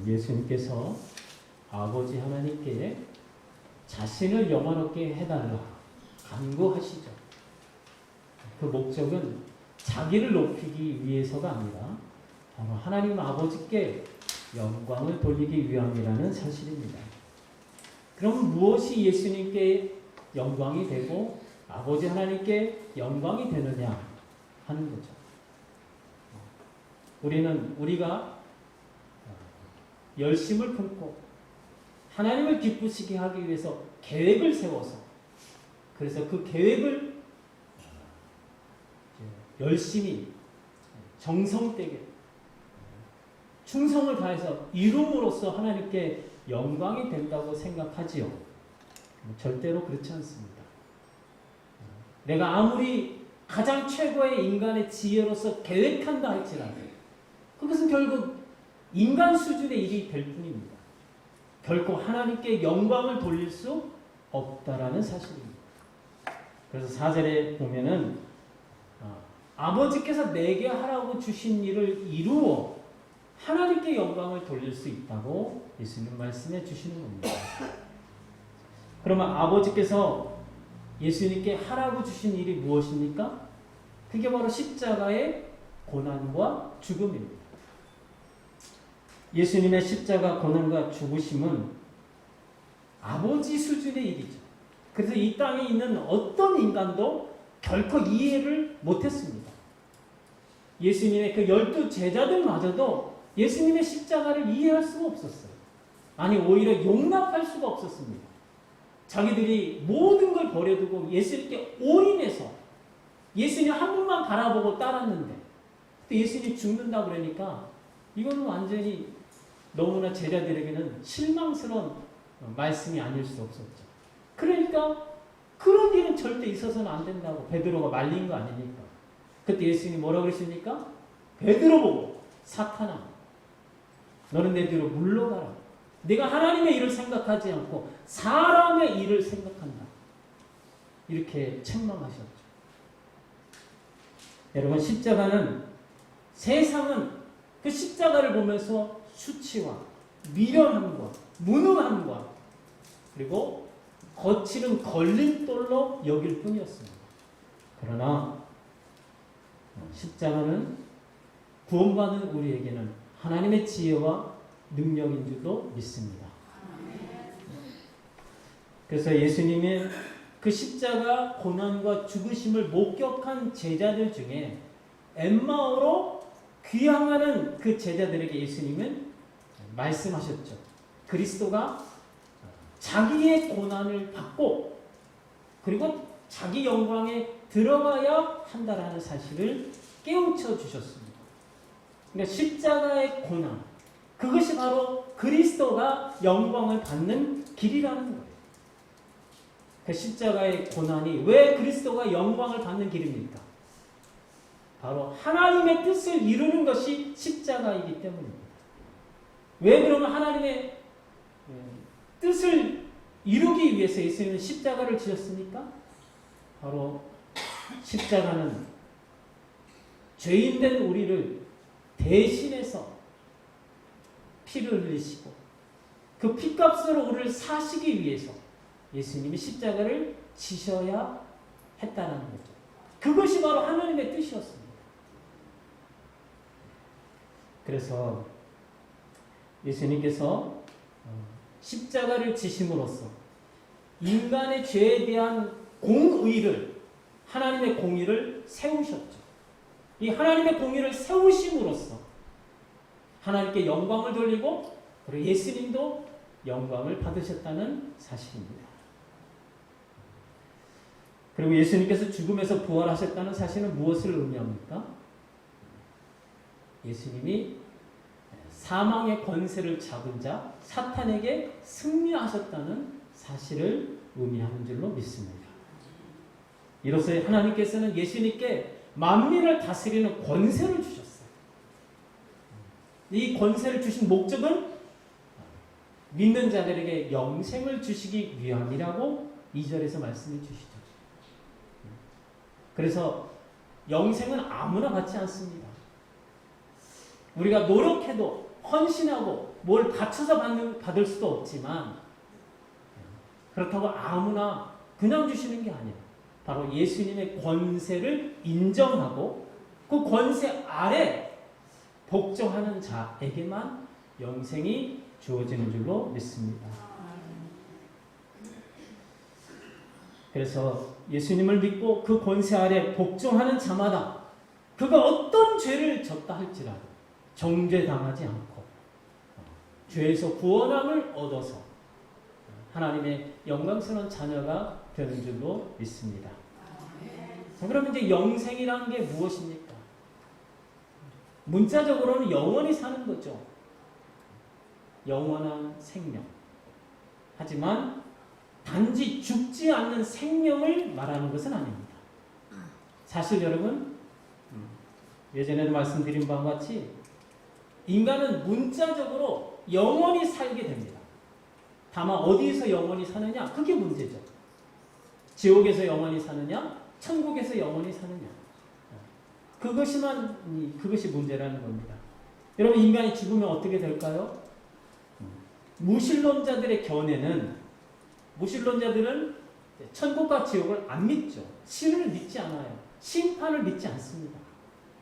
예수님께서 아버지 하나님께 자신을 영화롭게 해달라 간구하시죠. 그 목적은 자기를 높이기 위해서가 아니라 바로 하나님 아버지께 영광을 돌리기 위함이라는 사실입니다. 그럼 무엇이 예수님께 영광이 되고 아버지 하나님께 영광이 되느냐 하는 거죠. 우리가 열심을 품고 하나님을 기쁘시게 하기 위해서 계획을 세워서 그래서 그 계획을 열심히 정성되게 충성을 다해서 이룸으로써 하나님께 영광이 된다고 생각하지요. 절대로 그렇지 않습니다. 내가 아무리 가장 최고의 인간의 지혜로서 계획한다 할지라도 그것은 결국 인간 수준의 일이 될 뿐입니다. 결코 하나님께 영광을 돌릴 수 없다라는 사실입니다. 그래서 4절에 보면은 아버지께서 내게 하라고 주신 일을 이루어 하나님께 영광을 돌릴 수 있다고 예수님 말씀해 주시는 겁니다. 그러면 아버지께서 예수님께 하라고 주신 일이 무엇입니까? 그게 바로 십자가의 고난과 죽음입니다. 예수님의 십자가 고난과 죽으심은 아버지 수준의 일이죠. 그래서 이 땅에 있는 어떤 인간도 결코 이해를 못했습니다. 예수님의 그 12 제자들마저도 예수님의 십자가를 이해할 수가 없었어요. 아니 오히려 용납할 수가 없었습니다. 자기들이 모든 걸 버려두고 예수님께 올인해서 예수님 한 분만 바라보고 따랐는데 또 예수님이 죽는다 그러니까 이거는 완전히 너무나 제자들에게는 실망스러운 말씀이 아닐 수 없었죠. 그러니까 그런 일은 절대 있어서는 안 된다고 베드로가 말린 거 아닙니까? 그때 예수님이 뭐라고 그러십니까? 베드로 보고 사탄아 너는 내 뒤로 물러가라. 내가 하나님의 일을 생각하지 않고 사람의 일을 생각한다. 이렇게 책망하셨죠. 여러분 십자가는 세상은 그 십자가를 보면서 수치와 미련함과 무능함과 그리고 거칠은 걸림돌로 여길 뿐이었습니다. 그러나 십자가는 구원받은 우리에게는 하나님의 지혜와 능력인 줄도 믿습니다. 그래서 예수님의 그 십자가 고난과 죽으심을 목격한 제자들 중에 엠마오로 귀향하는 그 제자들에게 예수님은 말씀하셨죠. 그리스도가 자기의 고난을 받고 그리고 자기 영광에 들어가야 한다라는 사실을 깨우쳐 주셨습니다. 그러니까 십자가의 고난, 그것이 바로 그리스도가 영광을 받는 길이라는 거예요. 그 십자가의 고난이 왜 그리스도가 영광을 받는 길입니까? 바로 하나님의 뜻을 이루는 것이 십자가이기 때문입니다. 왜 그러면 하나님의 뜻을 이루기 위해서 예수님은 십자가를 지셨습니까? 바로 십자가는 죄인된 우리를 대신해서 피를 흘리시고 그 피값으로 우리를 사시기 위해서 예수님이 십자가를 지셔야 했다는 거죠. 그것이 바로 하나님의 뜻이었습니다. 그래서 예수님께서 십자가를 지심으로써 인간의 죄에 대한 공의를 하나님의 공의를 세우셨죠. 이 하나님의 공의를 세우심으로써 하나님께 영광을 돌리고 그리고 예수님도 영광을 받으셨다는 사실입니다. 그리고 예수님께서 죽음에서 부활하셨다는 사실은 무엇을 의미합니까? 예수님이 사망의 권세를 잡은 자 사탄에게 승리하셨다는 사실을 의미하는 줄로 믿습니다. 이로써 하나님께서는 예수님께 만민을 다스리는 권세를 주셨어요. 이 권세를 주신 목적은 믿는 자들에게 영생을 주시기 위함이라고 2절에서 말씀해 주시죠. 그래서 영생은 아무나 받지 않습니다. 우리가 노력해도 헌신하고 뭘 바쳐서 받을 수도 없지만 그렇다고 아무나 그냥 주시는 게 아니에요. 바로 예수님의 권세를 인정하고 그 권세 아래 복종하는 자에게만 영생이 주어지는 줄로 믿습니다. 그래서 예수님을 믿고 그 권세 아래 복종하는 자마다 그가 어떤 죄를 졌다 할지라도 정죄당하지 않고 죄에서 구원함을 얻어서 하나님의 영광스러운 자녀가 되는 줄로 믿습니다. 자, 그러면 이제 영생이라는 게 무엇입니까? 문자적으로는 영원히 사는 거죠. 영원한 생명. 하지만 단지 죽지 않는 생명을 말하는 것은 아닙니다. 사실 여러분, 예전에도 말씀드린 바와 같이 인간은 문자적으로 영원히 살게 됩니다. 다만 어디에서 영원히 사느냐? 그게 문제죠. 지옥에서 영원히 사느냐? 천국에서 영원히 사느냐? 그것이 문제라는 겁니다. 여러분, 인간이 죽으면 어떻게 될까요? 무신론자들의 견해는, 무신론자들은 천국과 지옥을 안 믿죠. 신을 믿지 않아요. 심판을 믿지 않습니다.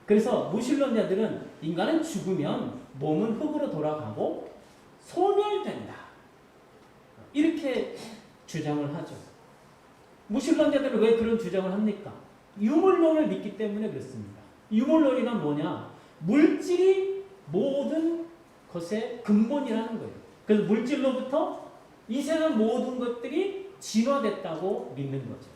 그래서 무신론자들은 인간은 죽으면 몸은 흙으로 돌아가고 소멸된다. 이렇게 주장을 하죠. 무신론자들은 왜 그런 주장을 합니까? 유물론을 믿기 때문에 그렇습니다. 유물론이란 뭐냐? 물질이 모든 것의 근본이라는 거예요. 그래서 물질로부터 이 세상 모든 것들이 진화됐다고 믿는 거죠.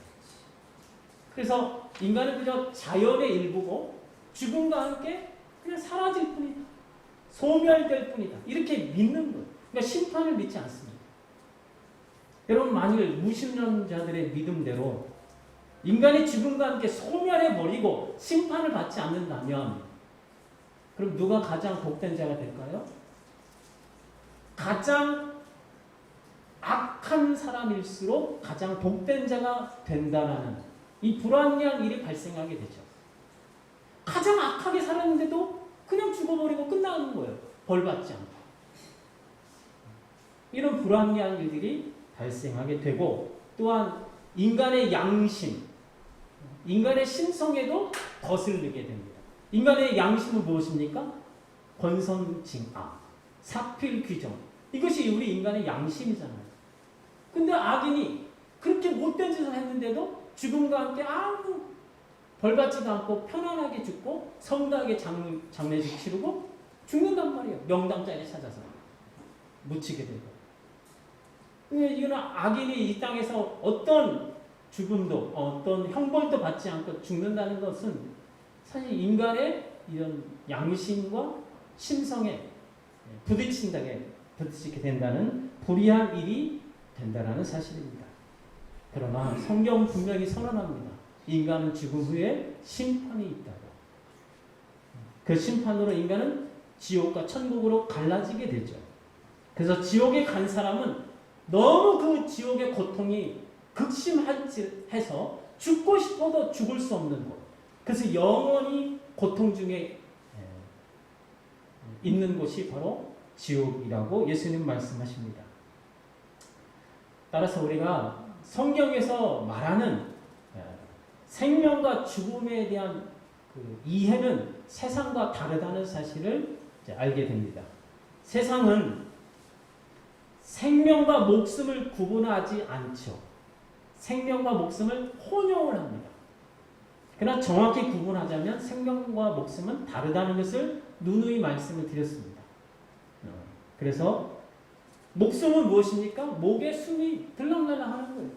그래서 인간은 그저 자연의 일부고 죽음과 함께 그냥 사라질 뿐이다. 소멸될 뿐이다. 이렇게 믿는 거예요. 그러니까 심판을 믿지 않습니다. 여러분, 만일 무신론자들의 믿음대로 인간이 죽음과 함께 소멸해버리고 심판을 받지 않는다면 그럼 누가 가장 복된 자가 될까요? 가장 악한 사람일수록 가장 복된 자가 된다는 이 불합리한 일이 발생하게 되죠. 가장 악하게 살았는데도 그냥 죽어버리고 끝나는 거예요. 벌 받지 않고. 이런 불합리한 일들이 발생하게 되고 또한 인간의 양심, 인간의 신성에도 거슬리게 됩니다. 인간의 양심은 무엇입니까? 권선징악, 사필귀정. 이것이 우리 인간의 양심이잖아요. 근데 악인이 그렇게 못된 짓을 했는데도 죽음과 함께 아무 벌받지도 않고 편안하게 죽고 성대하게 장례식 치르고 죽는단 말이에요. 명당자리 찾아서 묻히게 되고. 이거는 악인이 이 땅에서 어떤 죽음도 어떤 형벌도 받지 않고 죽는다는 것은 사실 인간의 이런 양심과 심성에 부딪히게 된다는 불의한 일이 된다는 사실입니다. 그러나 성경 분명히 선언합니다. 인간은 죽음 후에 심판이 있다고. 그 심판으로 인간은 지옥과 천국으로 갈라지게 되죠. 그래서 지옥에 간 사람은 너무 그 지옥의 고통이 극심해서 죽고 싶어도 죽을 수 없는 곳. 그래서 영원히 고통 중에 있는 곳이 바로 지옥이라고 예수님 말씀하십니다. 따라서 우리가 성경에서 말하는 생명과 죽음에 대한 그 이해는 세상과 다르다는 사실을 알게 됩니다. 세상은 생명과 목숨을 구분하지 않죠. 생명과 목숨을 혼용을 합니다. 그러나 정확히 구분하자면 생명과 목숨은 다르다는 것을 누누이 말씀을 드렸습니다. 그래서 목숨은 무엇입니까? 목에 숨이 들락날락 하는 거예요.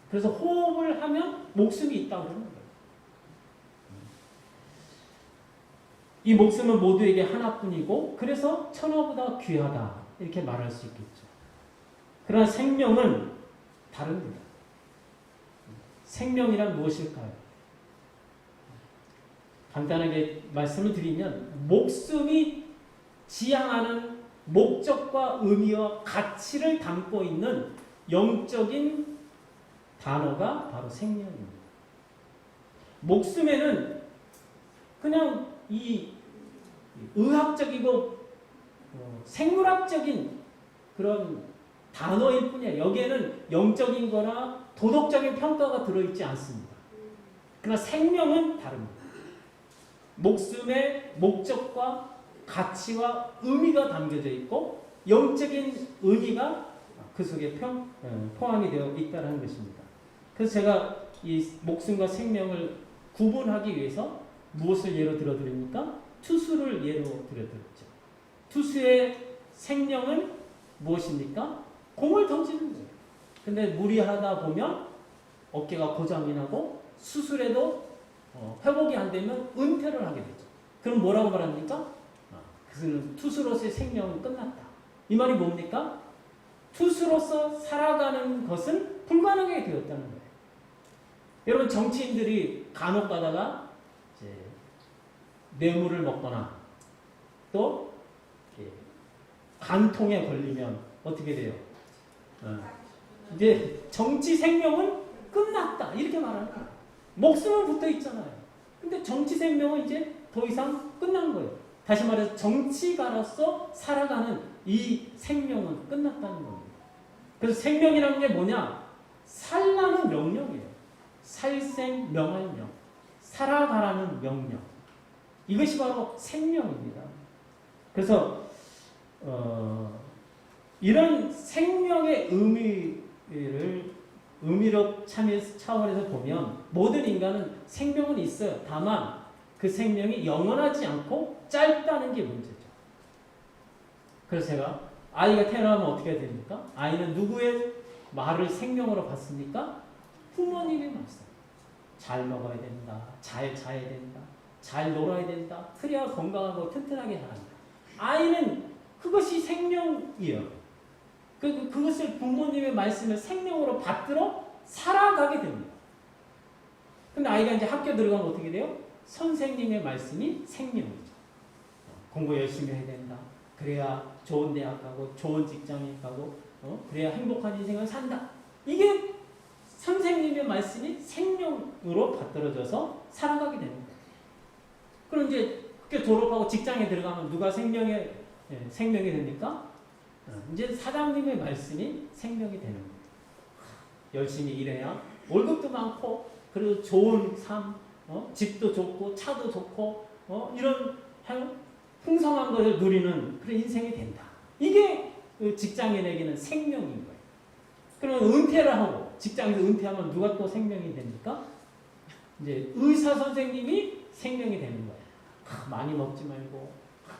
그래서 호흡을 하면 목숨이 있다고 그러는 거예요. 이 목숨은 모두에게 하나뿐이고 그래서 천하보다 귀하다 이렇게 말할 수 있겠죠. 그러나 생명은 다릅니다. 생명이란 무엇일까요? 간단하게 말씀을 드리면 목숨이 지향하는 목적과 의미와 가치를 담고 있는 영적인 단어가 바로 생명입니다. 목숨에는 그냥 이 의학적이고 생물학적인 그런 단어일 뿐이에요. 여기에는 영적인 거나 도덕적인 평가가 들어있지 않습니다. 그러나 생명은 다릅니다. 목숨의 목적과 가치와 의미가 담겨져 있고 영적인 의미가 그 속에 포함이 되어 있다는 것입니다. 그래서 제가 이 목숨과 생명을 구분하기 위해서 무엇을 예로 들어드립니까? 투수를 예로 들어드렸죠. 투수의 생명은 무엇입니까? 공을 던지는 거예요. 근데 무리하다 보면 어깨가 고장이 나고 수술해도 회복이 안 되면 은퇴를 하게 되죠. 그럼 뭐라고 말합니까? 그는 투수로서의 생명은 끝났다. 이 말이 뭡니까? 투수로서 살아가는 것은 불가능하게 되었다는 거예요. 여러분 정치인들이 간혹 가다가 이제 뇌물을 먹거나 또 간통에 걸리면 어떻게 돼요? 이제 정치 생명은 끝났다 이렇게 말하는 거예요. 목숨은 붙어 있잖아요. 근데 정치 생명은 이제 더 이상 끝난 거예요. 다시 말해서 정치가로서 살아가는 이 생명은 끝났다는 겁니다. 그래서 생명이라는 게 뭐냐? 살라는 명령이에요. 살생명할 명. 살아가라는 명령. 이것이 바로 생명입니다. 그래서 이런 생명의 의미로 차원에서 보면 모든 인간은 생명은 있어요. 다만 그 생명이 영원하지 않고 짧다는 게 문제죠. 그래서 제가 아이가 태어나면 어떻게 해야 됩니까? 아이는 누구의 말을 생명으로 받습니까? 부모님의 말씀. 잘 먹어야 된다. 잘 자야 된다. 잘 놀아야 된다. 그래야 건강하고 튼튼하게 자란다. 아이는 그것이 생명이에요. 그것을 부모님의 말씀을 생명으로 받들어 살아가게 됩니다. 근데 아이가 이제 학교 들어가면 어떻게 돼요? 선생님의 말씀이 생명이죠. 공부 열심히 해야 된다. 그래야 좋은 대학 가고 좋은 직장에 가고 그래야 행복한 인생을 산다. 이게 선생님의 말씀이 생명으로 받들어져서 살아가게 되는 거예요. 그럼 이제 학교 졸업하고 직장에 들어가면 누가 생명이 됩니까? 이제 사장님의 말씀이 생명이 되는 거예요. 열심히 일해야 월급도 많고 그리고 좋은 삶, 집도 좋고 차도 좋고 이런 풍성한 것을 누리는 그런 인생이 된다. 이게 그 직장인에게는 생명인 거예요. 그러면 은퇴를 하고 직장에서 은퇴하면 누가 또 생명이 됩니까? 이제 의사 선생님이 생명이 되는 거예요. 많이 먹지 말고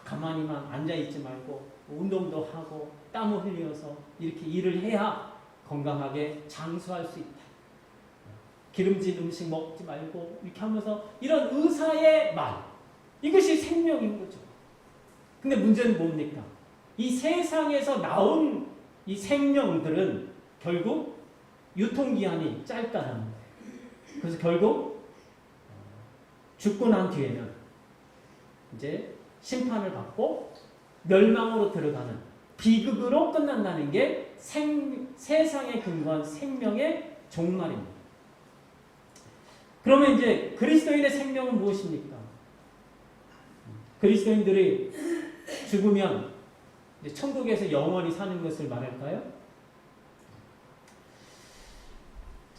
가만히만 앉아 있지 말고 운동도 하고 땀을 흘려서 이렇게 일을 해야 건강하게 장수할 수 있다. 기름진 음식 먹지 말고 이렇게 하면서 이런 의사의 말 이것이 생명인 거죠. 근데 문제는 뭡니까? 이 세상에서 나온 이 생명들은 결국 유통기한이 짧다는 거예요. 그래서 결국 죽고 난 뒤에는 이제 심판을 받고 멸망으로 들어가는 비극으로 끝난다는 게 세상에 근거한 생명의 종말입니다. 그러면 이제 그리스도인의 생명은 무엇입니까? 그리스도인들이 죽으면 이제 천국에서 영원히 사는 것을 말할까요?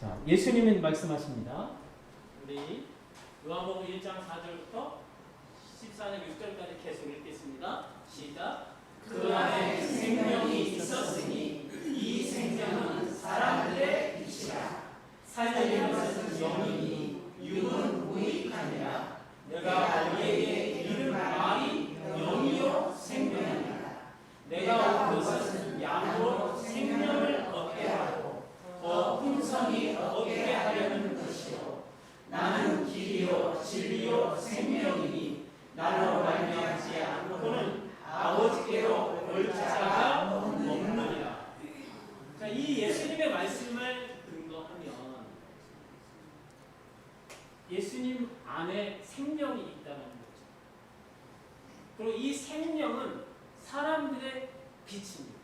자, 예수님은 말씀하십니다. 우리 요한복음 1장 4절부터 14절 6절까지 계속 읽겠습니다. 시작. 그 안에 생명이 있었으니 이 생명은 사람들의 빛이라. 살리는 것은 영이니 육은 무익하니라. 내가 너희에게 이른 말이 영이요 생명이라. 내가 온 것은 양으로 생명을 얻게 하고 더 풍성히 얻게 하려는 것이요. 나는 길이요 진리요 생명이니 나로 말미암지 않고는 아버지께로 올 자가 없느니라. 자, 이 예수님의 말씀을 근거하면 예수님 안에 생명이 있다는 거죠. 그리고 이 생명은 사람들의 빛입니다.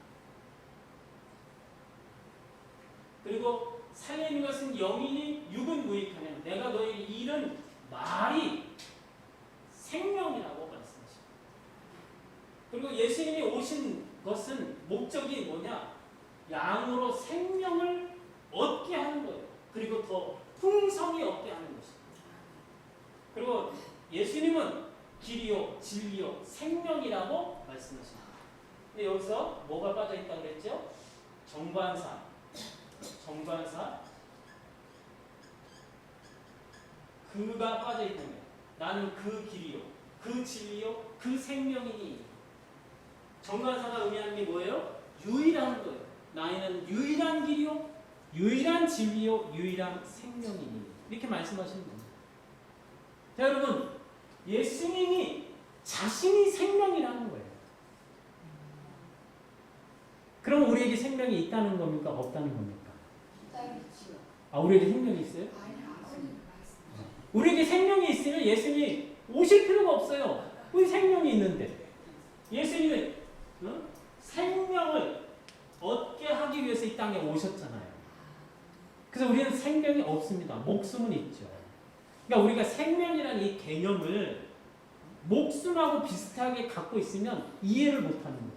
그리고 살리는 것은 영이니 육은 무익하냐. 내가 너에게 이른 말이 생명이라고 말씀하십니다. 그리고 그리고 예수님이 오신 것은 목적이 뭐냐? 양으로 생명을 얻게 하는 거예요. 그리고 더 풍성히 얻게 하는 것입니다. 그리고 예수님은 길이요, 진리요, 생명이라고 말씀하십니다. 근데 여기서 뭐가 빠져 있다고 그랬죠? 정관사. 그가 빠져 있는 거예요. 나는 그 길이요, 그 진리요, 그 생명이니. 정관사가 의미하는 게 뭐예요? 유일한 거예요. 나는 유일한 길이요, 유일한 진리요, 유일한 생명이니. 이렇게 말씀하시는 겁니다. 자, 여러분, 예수님이 자신이 생명이라는 거예요. 그럼 우리에게 생명이 있다는 겁니까? 없다는 겁니까? 우리에게 생명이 있어요? 우리에게 생명이 있으면 예수님이 오실 필요가 없어요. 우리 생명이 있는데. 예수님은 생명을 얻게 하기 위해서 이 땅에 오셨잖아요. 그래서 우리는 생명이 없습니다. 목숨은 있죠. 그러니까 우리가 생명이라는 이 개념을 목숨하고 비슷하게 갖고 있으면 이해를 못하는 거예요.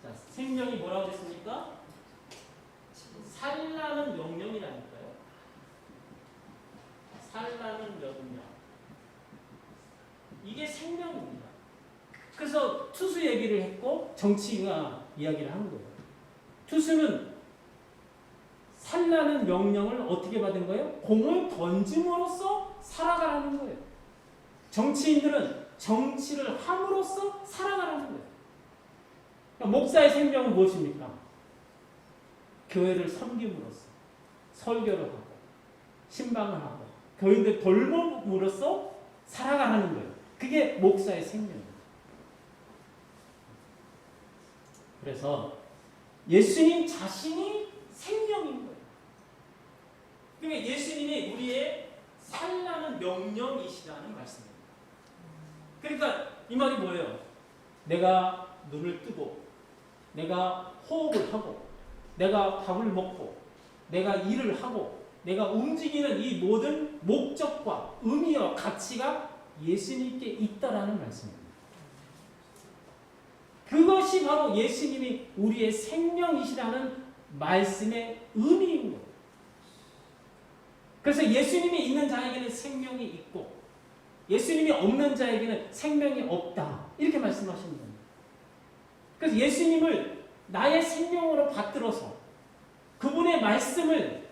자, 생명이 뭐라고 했습니까? 살라는 명령이라니까요. 살라는 명령. 이게 생명입니다. 그래서 투수 얘기를 했고 정치가 이야기를 한 거예요. 투수는 살라는 명령을 어떻게 받은 거예요? 공을 던짐으로써 살아가라는 거예요. 정치인들은 정치를 함으로써 살아가라는 거예요. 그러니까 목사의 생명은 무엇입니까? 교회를 섬김으로써 설교를 하고 신방을 하고 교인들 돌봄으로써 살아가는 거예요. 그게 목사의 생명입니다. 그래서 예수님 자신이 생명인 거예요. 그러니까 예수님이 우리의 살라는 명령이시라는 말씀입니다. 그러니까 이 말이 뭐예요? 내가 눈을 뜨고 내가 호흡을 하고 내가 밥을 먹고 내가 일을 하고 내가 움직이는 이 모든 목적과 의미와 가치가 예수님께 있다라는 말씀입니다. 그것이 바로 예수님이 우리의 생명이시라는 말씀의 의미인 거예요. 그래서 예수님이 있는 자에게는 생명이 있고 예수님이 없는 자에게는 생명이 없다. 이렇게 말씀하시는 겁니다. 그래서 예수님을 나의 생명으로 받들어서 그분의 말씀을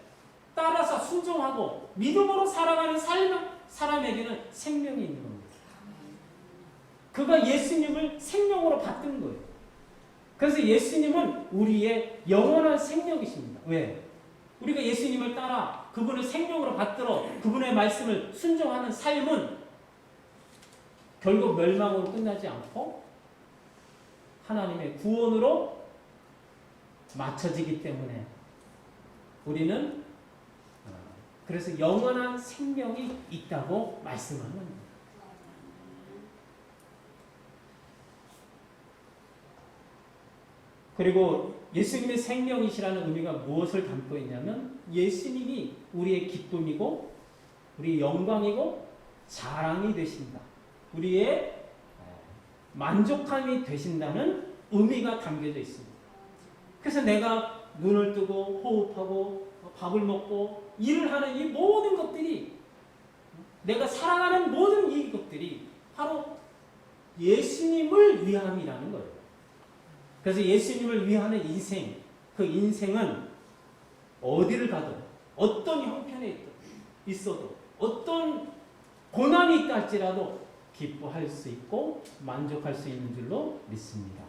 따라서 순종하고 믿음으로 살아가는 사람에게는 생명이 있는 겁니다. 그가 예수님을 생명으로 받든 거예요. 그래서 예수님은 우리의 영원한 생명이십니다. 왜? 우리가 예수님을 따라 그분을 생명으로 받들어 그분의 말씀을 순종하는 삶은 결국 멸망으로 끝나지 않고 하나님의 구원으로 맞춰지기 때문에 우리는 그래서 영원한 생명이 있다고 말씀하는 겁니다. 그리고 예수님의 생명이시라는 의미가 무엇을 담고 있냐면 예수님이 우리의 기쁨이고 우리의 영광이고 자랑이 되신다. 우리의 만족함이 되신다는 의미가 담겨져 있습니다. 그래서 내가 눈을 뜨고 호흡하고 밥을 먹고 일을 하는 이 모든 것들이 내가 살아가는 모든 이 것들이 바로 예수님을 위함이라는 거예요. 그래서 예수님을 위하는 인생, 그 인생은 어디를 가도 어떤 형편에 있어도 어떤 고난이 있다 할지라도 기뻐할 수 있고 만족할 수 있는 줄로 믿습니다.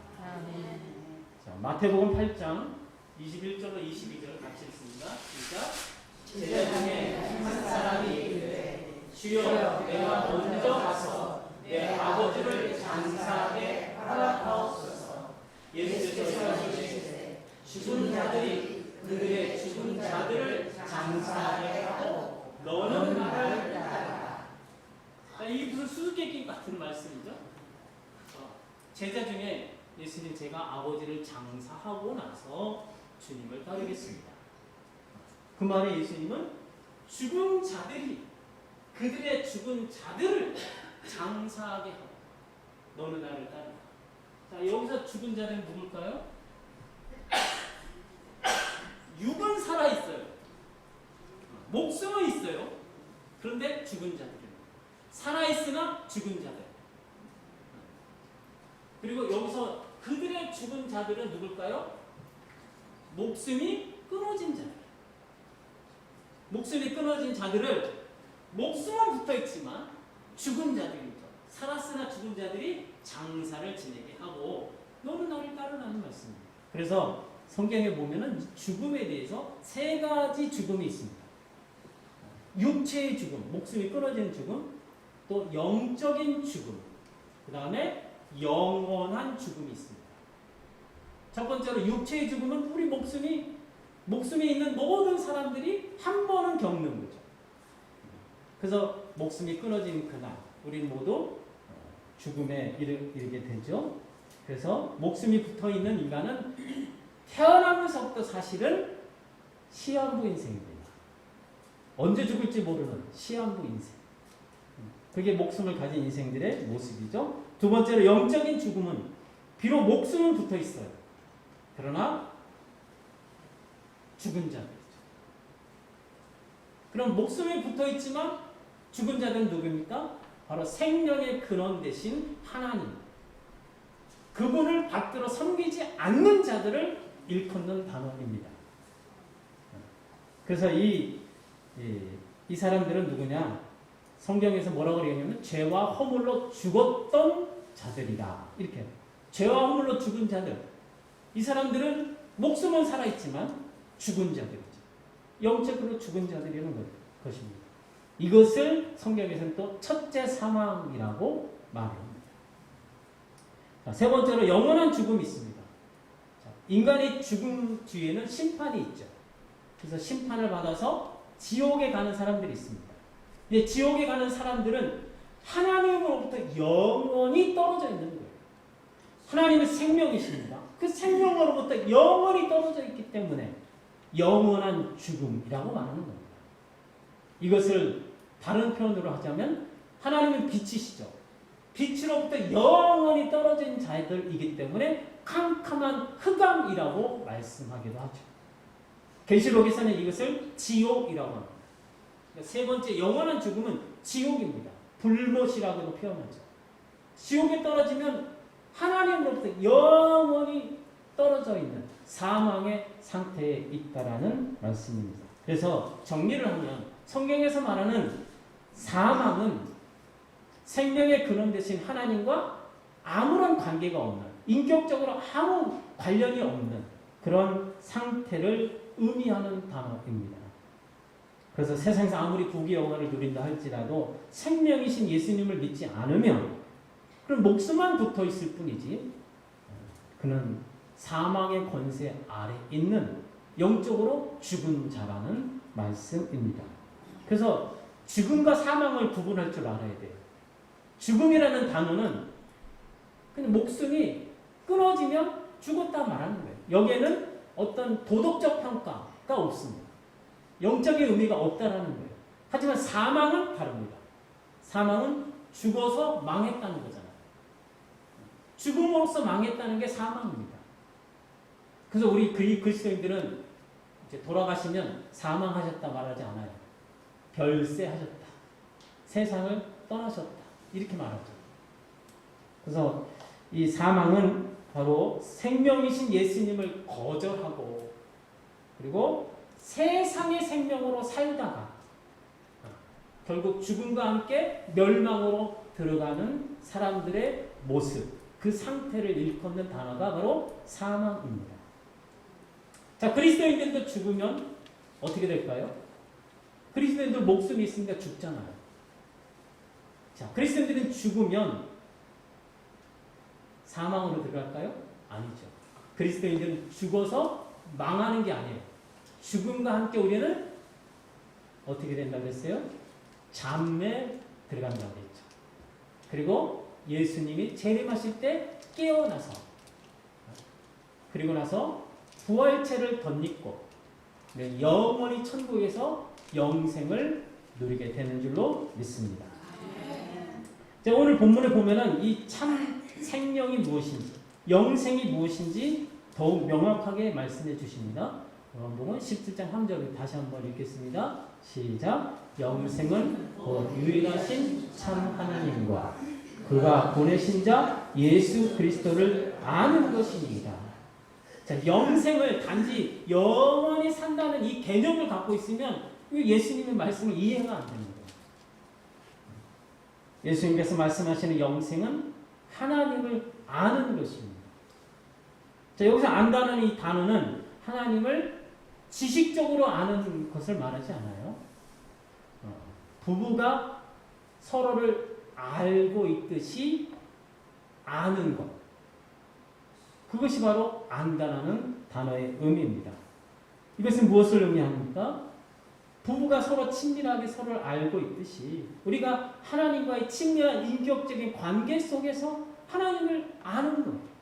자, 마태복음 8장 21절로 22절 같이 읽습니다. 시작. 제자 중에 한 사람이 이르되 주여 내가 먼저 가서 내 아버지를 장사하게 허락하옵소서. 예수께서 이르시되 죽은 자들이 그들의 죽은 자들을 장사하게 하고 너는 나를 따르라. 이게 무슨 수수께끼 같은 말씀이죠? 제자 중에 예수님 제가 아버지를 장사하고 나서 주님을 따르겠습니다. 그 말에 예수님은 죽은 자들이 그들의 죽은 자들을 장사하게 하고 너는 나를 따르라. 자, 여기서 죽은 자들은 누굴까요? 육은 살아있어요. 목숨은 있어요. 그런데 죽은 자들입니다. 살아있으나 죽은 자들. 그리고 여기서 그들의 죽은 자들은 누굴까요? 목숨이 끊어진 자들. 목숨이 끊어진 자들을 목숨은 붙어있지만 죽은 자들입니다. 살았으나 죽은 자들이 장사를 지내게 하고 너는 나를 따르라는 말씀입니다. 그래서 성경에 보면은 죽음에 대해서 세 가지 죽음이 있습니다. 육체의 죽음, 목숨이 끊어지는 죽음, 또 영적인 죽음, 그 다음에 영원한 죽음이 있습니다. 첫 번째로 육체의 죽음은 우리 목숨이 있는 모든 사람들이 한 번은 겪는 거죠. 그래서 목숨이 끊어진 그날 우리는 모두 죽음에 이르게 되죠. 그래서 목숨이 붙어있는 인간은 태어나면서부터 사실은 시한부 인생입니다. 언제 죽을지 모르는 시한부 인생. 그게 목숨을 가진 인생들의 모습이죠. 두 번째로 영적인 죽음은 비록 목숨은 붙어 있어요. 그러나 죽은 자들이죠. 그럼 목숨이 붙어 있지만 죽은 자들은 누구입니까? 바로 생명의 근원 대신 하나님. 그분을 받들어 섬기지 않는 자들을 일컫는 단어입니다. 그래서 이 사람들은 누구냐? 성경에서 뭐라고 그러냐면 죄와 허물로 죽었던 자들이다. 이렇게 죄와 허물로 죽은 자들. 이 사람들은 목숨은 살아있지만 죽은 자들이죠. 영적으로 죽은 자들이라는 것입니다. 이것을 성경에서는 또 첫째 사망이라고 말합니다. 자, 세 번째로 영원한 죽음이 있습니다. 자, 인간의 죽음 뒤에는 심판이 있죠. 그래서 심판을 받아서 지옥에 가는 사람들이 있습니다. 근데 지옥에 가는 사람들은 하나님으로부터 영원히 떨어져 있는 거예요. 하나님은 생명이십니다. 그 생명으로부터 영원히 떨어져 있기 때문에 영원한 죽음이라고 말하는 겁니다. 이것을 다른 표현으로 하자면 하나님은 빛이시죠. 빛으로부터 영원히 떨어진 자들이기 때문에 캄캄한 흑암이라고 말씀하기도 하죠. 계시록에서는 이것을 지옥이라고 합니다. 세 번째 영원한 죽음은 지옥입니다. 불못이라고도 표현하죠. 지옥에 떨어지면 하나님으로부터 영원히 떨어져 있는 사망의 상태에 있다라는 말씀입니다. 그래서 정리를 하면 성경에서 말하는 사망은 생명의 근원 되신 하나님과 아무런 관계가 없는, 인격적으로 아무 관련이 없는 그런 상태를 의미하는 단어입니다. 그래서 세상에서 아무리 부귀 영화를 누린다 할지라도 생명이신 예수님을 믿지 않으면 그럼 목숨만 붙어 있을 뿐이지 그는 사망의 권세 아래 있는 영적으로 죽은 자라는 말씀입니다. 그래서 죽음과 사망을 구분할 줄 알아야 돼요. 죽음이라는 단어는 그냥 목숨이 끊어지면 죽었다 말하는 거예요. 여기에는 어떤 도덕적 평가가 없습니다. 영적인 의미가 없다라는 거예요. 하지만 사망은 다릅니다. 사망은 죽어서 망했다는 거잖아요. 죽음으로써 망했다는 게 사망입니다. 그래서 우리 그리스도인들은 이제 돌아가시면 사망하셨다 말하지 않아요. 별세하셨다. 세상을 떠나셨다. 이렇게 말하죠. 그래서 이 사망은 바로 생명이신 예수님을 거절하고 그리고 세상의 생명으로 살다가 결국 죽음과 함께 멸망으로 들어가는 사람들의 모습, 그 상태를 일컫는 단어가 바로 사망입니다. 자, 그리스도인들도 죽으면 어떻게 될까요? 그리스도인들 목숨이 있으니까 죽잖아요. 자, 그리스도인들은 죽으면 사망으로 들어갈까요? 아니죠. 그리스도인들은 죽어서 망하는 게 아니에요. 죽음과 함께 우리는 어떻게 된다고 했어요? 잠에 들어간다고 했죠. 그리고 예수님이 재림하실 때 깨어나서 그리고 나서 부활체를 덧입고 영원히 천국에서 영생을 누리게 되는 줄로 믿습니다. 자, 오늘 본문에 보면은 이 참 생명이 무엇인지 영생이 무엇인지 더욱 명확하게 말씀해 주십니다. 요한복음 17장 3절을 다시 한번 읽겠습니다. 시작. 영생은 곧 유일하신 참 하나님과 그가 보내신 자 예수 그리스도를 아는 것입니다. 자, 영생을 단지 영원히 산다는 이 개념을 갖고 있으면 예수님의 말씀을 이해가 안 됩니다. 예수님께서 말씀하시는 영생은 하나님을 아는 것입니다. 자, 여기서 안다는 이 단어는 하나님을 지식적으로 아는 것을 말하지 않아요. 부부가 서로를 알고 있듯이 아는 것. 그것이 바로 안다라는 단어의 의미입니다. 이것은 무엇을 의미합니까? 부부가 서로 친밀하게 서로를 알고 있듯이 우리가 하나님과의 친밀한 인격적인 관계 속에서 하나님을 아는 거예요.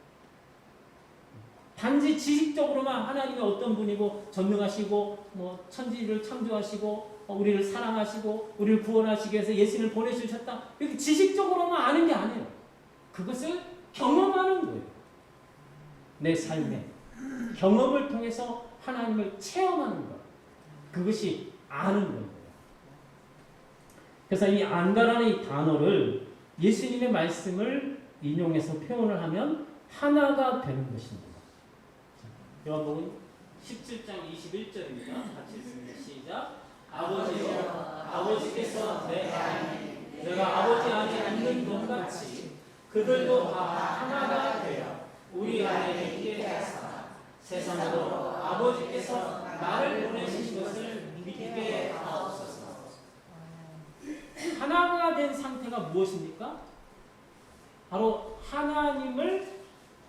단지 지식적으로만 하나님이 어떤 분이고 전능하시고 뭐 천지를 창조하시고 우리를 사랑하시고 우리를 구원하시기 위해서 예수님을 보내주셨다. 이렇게 지식적으로만 아는 게 아니에요. 그것을 경험하는 거예요. 내 삶에 경험을 통해서 하나님을 체험하는 것. 그것이 아는 거예요. 그래서 이 안다라는 이 단어를 예수님의 말씀을 인용해서 표현을 하면 하나가 되는 것입니다. 요한복음 17장 21절입니다. 같이 읽습니다. 시작. 아버지여, 아버지께서 내 안에 내가 아버지 안에 있는 것 같이 그들도 다 하나가 되어 우리 안에 있게 하사 세상으로 아버지께서 나를 보내신 것을 믿게 하옵소서. 하나가 된 상태가 무엇입니까? 바로 하나님을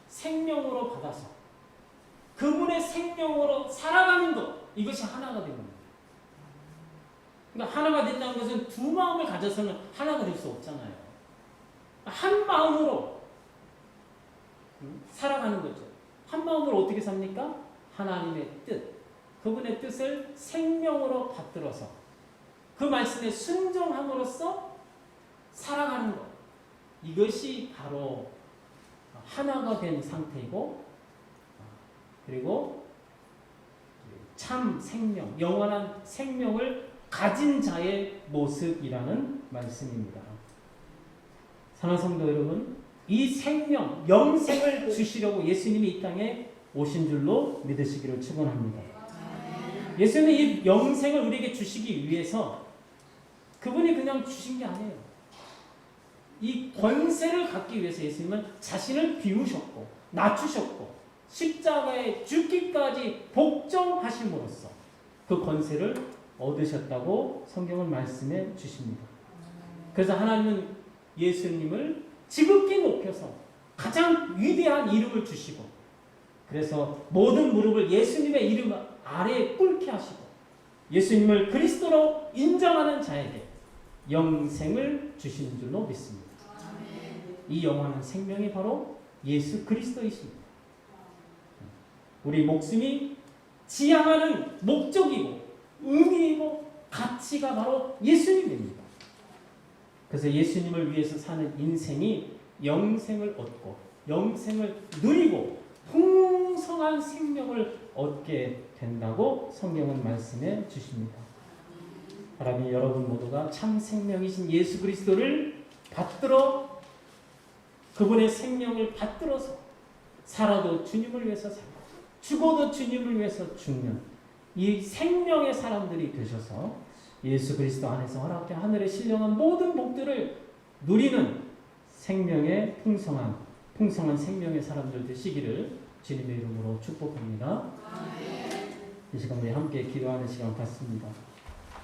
생명으로 받아서 그분의 생명으로 살아가는 것, 이것이 하나가 되는 겁니다. 그러니까 하나가 된다는 것은 두 마음을 가져서는 하나가 될 수 없잖아요. 한 마음으로 살아가는 거죠. 한 마음으로 어떻게 삽니까? 하나님의 뜻, 그분의 뜻을 생명으로 받들어서 그 말씀에 순종함으로써 살아가는 것. 이것이 바로 하나가 된 상태이고, 그리고 참 생명, 영원한 생명을 가진 자의 모습이라는 말씀입니다. 사랑하는 성도 여러분, 이 생명, 영생을 주시려고 예수님이 이 땅에 오신 줄로 믿으시기를 축원합니다. 예수님은 이 영생을 우리에게 주시기 위해서 그분이 그냥 주신 게 아니에요. 이 권세를 갖기 위해서 예수님은 자신을 비우셨고 낮추셨고 십자가에 죽기까지 복종하심으로써 그 권세를 얻으셨다고 성경은 말씀해 주십니다. 그래서 하나님은 예수님을 지극히 높여서 가장 위대한 이름을 주시고, 그래서 모든 무릎을 예수님의 이름 아래에 꿇게 하시고 예수님을 그리스도로 인정하는 자에게 영생을 주시는 줄로 믿습니다. 이 영원한 생명이 바로 예수 그리스도이십니다. 우리 목숨이 지향하는 목적이고 의미이고 가치가 바로 예수님입니다. 그래서 예수님을 위해서 사는 인생이 영생을 얻고 영생을 누리고 풍성한 생명을 얻게 된다고 성경은 말씀해 주십니다. 하나님, 여러분 모두가 참 생명이신 예수 그리스도를 받들어 그분의 생명을 받들어서 살아도 주님을 위해서 살고 죽어도 주님을 위해서 죽는 이 생명의 사람들이 되셔서 예수 그리스도 안에서 허락된 하늘의 신령한 모든 복들을 누리는 생명의 풍성한 생명의 사람들 되시기를 주님의 이름으로 축복합니다. 이 시간 우리 함께 기도하는 시간 갖습니다.